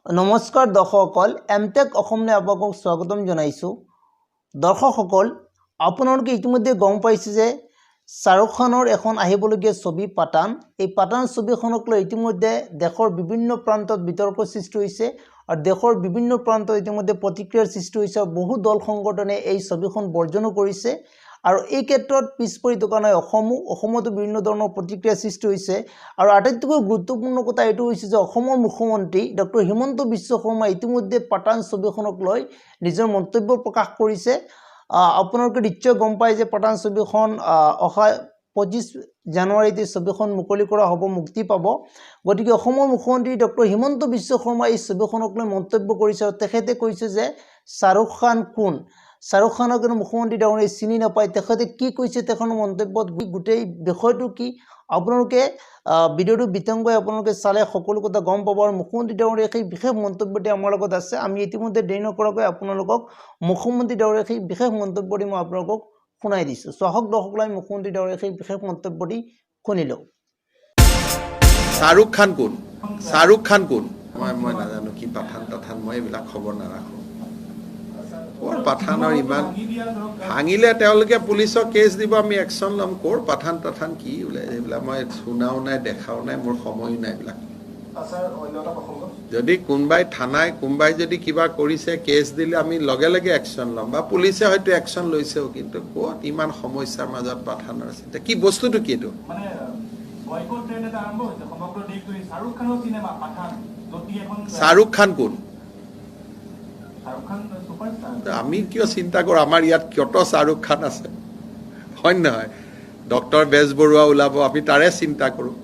নমস্কাৰ দৰ্শকসকল এমটেক অসমলৈ আপোনালোকক স্বাগতম জনাইছোঁ। দৰ্শকসকল আপোনালোকে ইতিমধ্যে গম পাইছে যে শাহৰুখ খানৰ এখন আহিবলগীয়া ছবি পাঠান। এই পাঠান ছবিখনক লৈ ইতিমধ্যে দেশৰ বিভিন্ন প্ৰান্তত বিতৰ্কৰ সৃষ্টি হৈছে আৰু দেশৰ বিভিন্ন প্ৰান্তত ইতিমধ্যে প্ৰতিক্ৰিয়াৰ সৃষ্টি হৈছে। বহু দল সংগঠনে এই ছবিখন বৰ্জনো কৰিছে আৰু এই ক্ষেত্ৰত পিছপৰি থকা নাই অসমতো বিভিন্ন ধৰণৰ প্ৰতিক্ৰিয়া সৃষ্টি হৈছে। আৰু আটাইতকৈ গুৰুত্বপূৰ্ণ কথা এইটো হৈছে যে অসমৰ মুখ্যমন্ত্ৰী ডক্টৰ হিমন্ত বিশ্ব শৰ্মা ইতিমধ্যে পাঠান ছবিখনক লৈ নিজৰ মন্তব্য প্ৰকাশ কৰিছে। আপোনালোকে নিশ্চয় গম পায় যে পাঠান ছবিখন অহা 25 জানুৱাৰীতে ছবিখন মুকলি কৰা হ'ব, মুক্তি পাব। গতিকে অসমৰ মুখ্যমন্ত্ৰী ডক্টৰ হিমন্ত বিশ্ব শৰ্মা এই ছবিখনক লৈ মন্তব্য কৰিছে আৰু তেখেতে কৈছে যে শাহৰুখ খান কোন, শাহৰুখ খানক মুখ্যমন্ত্ৰী ডাঙৰীয়াই চিনি নাপায়। তেখেতে কি কৈছে তেখেতৰ মন্তব্যত গোটেই বিষয়টো কি আপোনালোকে ভিডিঅ'টো বিতংকৈ আপোনালোকে চালে সকলো কথা গম পাব। আৰু মুখ্যমন্ত্ৰী ডাঙৰীয়াৰ সেই বিশেষ মন্তব্যটি আমাৰ লগত আছে। আমি ইতিমধ্যে দেৰি নকৰাকৈ আপোনালোকক মুখ্যমন্ত্ৰী ডাঙৰীয়াৰ সেই বিশেষ মন্তব্যটি মই আপোনালোকক শুনাই দিছোঁ। চাহক দৰ্শকসকল আমি মুখ্যমন্ত্ৰী ডাঙৰীয়াৰ সেই বিশেষ মন্তব্যটি শুনি লওঁ। শাহৰুখ খান কোন, শাহৰুখ খান কোন মই নাজানো। কি পাঠান মই এইবিলাক খবৰ নাৰাখোঁ। ক'ৰ পাঠানৰ ইমান ভাঙিলে তেওঁলোকে পুলিচক কেছ দিব, আমি একশ্যন ল'ম। ক'ৰ পাঠান কি ওলাই এইবিলাক মই শুনাও নাই, দেখাও নাই, মোৰ সময়ো নাই এইবিলাক। যদি কোনোবাই থানাই কোনোবাই যদি কিবা কৰিছে কেছ দিলে আমি লগে লগে একশ্যন ল'ম বা পুলিচে হয়তো একশ্যন লৈছেও। কিন্তু ক'ত ইমান সমস্যাৰ মাজত পাঠানৰ চিন্তা কি বস্তুটো কি এইটো? শাহৰুখ খান কোন? আমি কিয় চিন্তা কৰোঁ? আমাৰ ইয়াত কত শাহৰুখ খান আছে, হয় নহয়? ডক্টৰ বেজবৰুৱা ওলাব, আমি তাৰে চিন্তা কৰোঁ।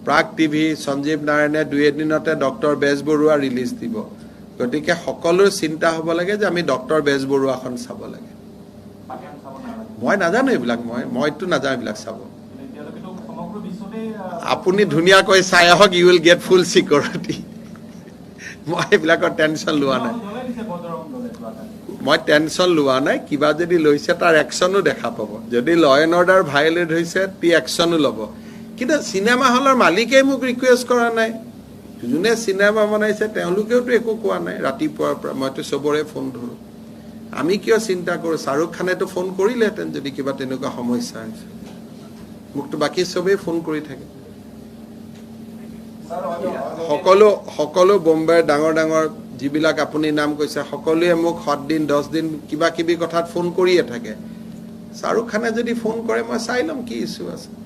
প্ৰাগ টিভি সঞ্জীৱ নাৰায়ণে 2 এদিনতে ডক্টৰ বেজবৰুৱা ৰিলিজ দিব। গতিকে সকলোৰ চিন্তা হ'ব লাগে যে আমি ডক্টৰ বেজবৰুৱাখন চাব লাগে। মই নাজানো এইবিলাক, মইতো নাজানো এইবিলাক চাব। আপুনি ধুনীয়াকৈ চাই আহক, you will get full security. মই এইবিলাকৰ টেনশ্যন লোৱা নাই, কিবা যদি লৈছে তাৰ একশ্যনো দেখা পাব। যদি ল এণ্ড অৰ্ডাৰ ভায়লেট হৈছে তি একশ্যনো ল'ব। কিন্তু চিনেমা হলৰ মালিকেই মোক ৰিকুৱেষ্ট কৰা নাই, যোনে চিনেমা বনাইছে তেওঁলোকেওতো একো কোৱা নাই। ৰাতিপুৱাৰ পৰা মইতো চবৰে ফোন ধৰোঁ। আমি কিয় চিন্তা কৰোঁ? শাহৰুখ খানেতো ফোন কৰিলেহেঁতেন যদি কিবা তেনেকুৱা সমস্যা হৈছে। মোকতো বাকী চবেই ফোন কৰি থাকে। সকলো বোম্বেৰ ডাঙৰ যিবিলাক আপুনি নাম কৈছে সকলোৱে মোক 7 দিন 10 দিন কিবা কিবি কথাত ফোন কৰিয়ে থাকে। শাহৰুখ খানে যদি ফোন কৰে মই চাই ল'ম কি ইছ্যু আছে।